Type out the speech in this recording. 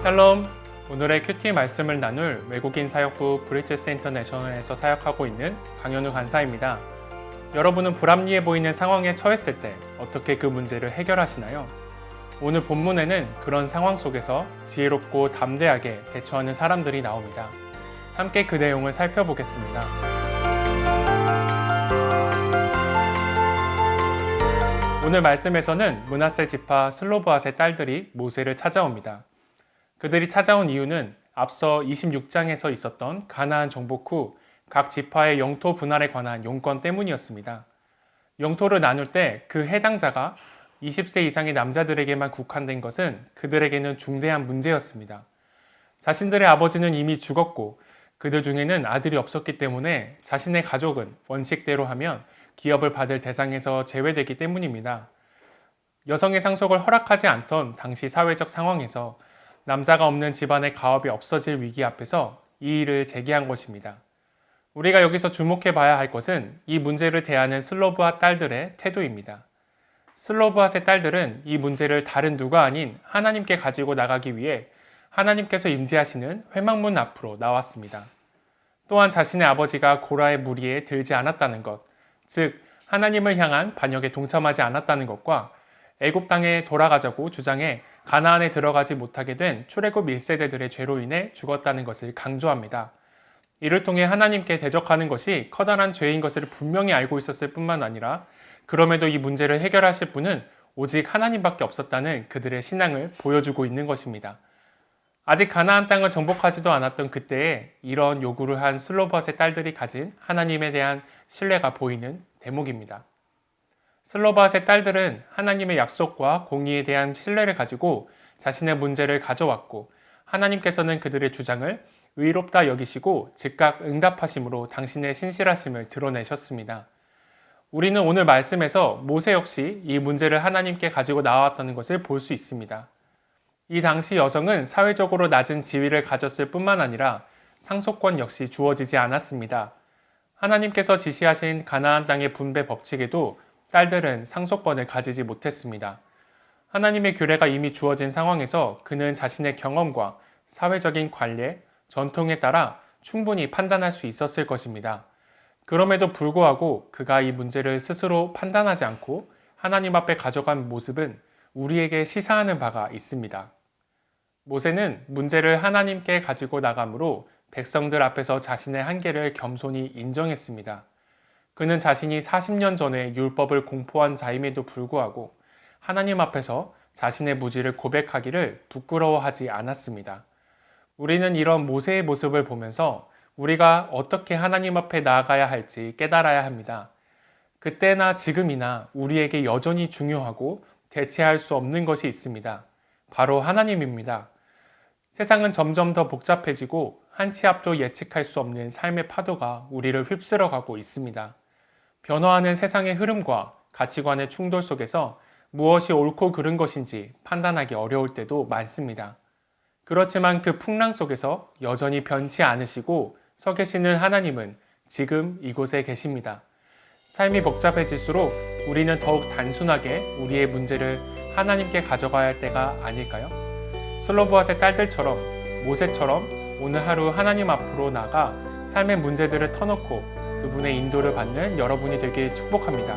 샬롬! 오늘의 큐티 말씀을 나눌 외국인 사역부 브리티스 인터내셔널에서 사역하고 있는 강현우 간사입니다. 여러분은 불합리해 보이는 상황에 처했을 때 어떻게 그 문제를 해결하시나요? 오늘 본문에는 그런 상황 속에서 지혜롭고 담대하게 대처하는 사람들이 나옵니다. 함께 그 내용을 살펴보겠습니다. 오늘 말씀에서는 므낫세 지파 슬로브앗의 딸들이 모세를 찾아옵니다. 그들이 찾아온 이유는 앞서 26장에서 있었던 가나안 정복 후 각 지파의 영토 분할에 관한 용건 때문이었습니다. 영토를 나눌 때 그 해당자가 20세 이상의 남자들에게만 국한된 것은 그들에게는 중대한 문제였습니다. 자신들의 아버지는 이미 죽었고 그들 중에는 아들이 없었기 때문에 자신의 가족은 원칙대로 하면 기업을 받을 대상에서 제외되기 때문입니다. 여성의 상속을 허락하지 않던 당시 사회적 상황에서 남자가 없는 집안의 가업이 없어질 위기 앞에서 이 일을 제기한 것입니다. 우리가 여기서 주목해 봐야 할 것은 이 문제를 대하는 슬로브앗 딸들의 태도입니다. 슬로브앗의 딸들은 이 문제를 다른 누가 아닌 하나님께 가지고 나가기 위해 하나님께서 임재하시는 회막문 앞으로 나왔습니다. 또한 자신의 아버지가 고라의 무리에 들지 않았다는 것, 즉 하나님을 향한 반역에 동참하지 않았다는 것과 애굽 땅에 돌아가자고 주장해 가나안에 들어가지 못하게 된 출애굽 1세대들의 죄로 인해 죽었다는 것을 강조합니다. 이를 통해 하나님께 대적하는 것이 커다란 죄인 것을 분명히 알고 있었을 뿐만 아니라 그럼에도 이 문제를 해결하실 분은 오직 하나님밖에 없었다는 그들의 신앙을 보여주고 있는 것입니다. 아직 가나안 땅을 정복하지도 않았던 그때에 이런 요구를 한 슬로브앗의 딸들이 가진 하나님에 대한 신뢰가 보이는 대목입니다. 슬로브앗의 딸들은 하나님의 약속과 공의에 대한 신뢰를 가지고 자신의 문제를 가져왔고 하나님께서는 그들의 주장을 의롭다 여기시고 즉각 응답하심으로 당신의 신실하심을 드러내셨습니다. 우리는 오늘 말씀에서 모세 역시 이 문제를 하나님께 가지고 나왔다는 것을 볼 수 있습니다. 이 당시 여성은 사회적으로 낮은 지위를 가졌을 뿐만 아니라 상속권 역시 주어지지 않았습니다. 하나님께서 지시하신 가나안 땅의 분배 법칙에도 딸들은 상속권을 가지지 못했습니다. 하나님의 규례가 이미 주어진 상황에서 그는 자신의 경험과 사회적인 관례, 전통에 따라 충분히 판단할 수 있었을 것입니다. 그럼에도 불구하고 그가 이 문제를 스스로 판단하지 않고 하나님 앞에 가져간 모습은 우리에게 시사하는 바가 있습니다. 모세는 문제를 하나님께 가지고 나가므로 백성들 앞에서 자신의 한계를 겸손히 인정했습니다. 그는 자신이 40년 전에 율법을 공포한 자임에도 불구하고 하나님 앞에서 자신의 무지를 고백하기를 부끄러워하지 않았습니다. 우리는 이런 모세의 모습을 보면서 우리가 어떻게 하나님 앞에 나아가야 할지 깨달아야 합니다. 그때나 지금이나 우리에게 여전히 중요하고 대체할 수 없는 것이 있습니다. 바로 하나님입니다. 세상은 점점 더 복잡해지고 한 치 앞도 예측할 수 없는 삶의 파도가 우리를 휩쓸어가고 있습니다. 변화하는 세상의 흐름과 가치관의 충돌 속에서 무엇이 옳고 그른 것인지 판단하기 어려울 때도 많습니다. 그렇지만 그 풍랑 속에서 여전히 변치 않으시고 서 계시는 하나님은 지금 이곳에 계십니다. 삶이 복잡해질수록 우리는 더욱 단순하게 우리의 문제를 하나님께 가져가야 할 때가 아닐까요? 슬로브앗의 딸들처럼 모세처럼 오늘 하루 하나님 앞으로 나가 삶의 문제들을 터놓고 그분의 인도를 받는 여러분이 되길 축복합니다.